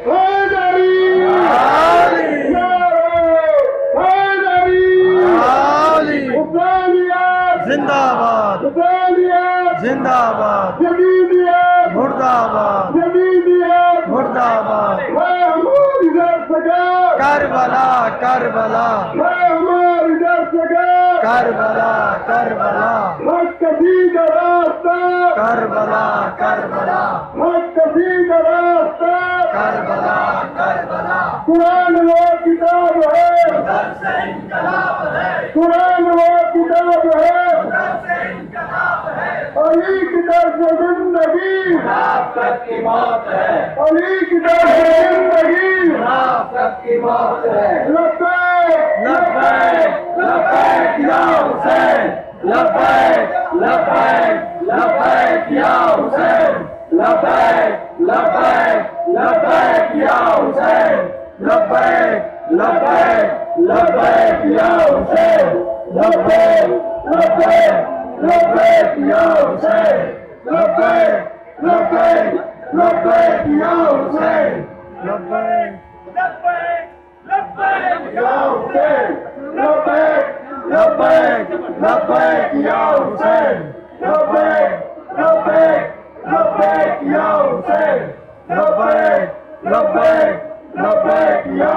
حیدری علی حیدری علی حسینیت زندہ آباد حسینیت زندہ آباد جدیدیت مردہ آباد جدیدیت مردہ آباد ہے ہماری دستگار کربلا کربلا ہے ہماری دستگار کربلا کربلا حق کسی کا راستہ کربلا کربلا حق کسی کا راستہ کربلا کربلا قرآن وہ کتاب ہے قرآن وہ کتاب ہے علی کی طرف سے زندگی منافقت کی موت ہے علی کی طرف سے زندگی منافقت کی موت ہے لبیک لبیک لبیک یا حسین لبیک لبیک لبیک یا حسین لبیک لبیک لبیک یا حسین لبیک لبیک لبیک یا حسین لبیک لبیک لبیک یا حسین لبیک لبیک لبیک یا حسین لبیک یا حسین لبیک لبیک لبیک یا حسین لبیک لبیک لبیک یا حسین لبیک لبیک لبیک یا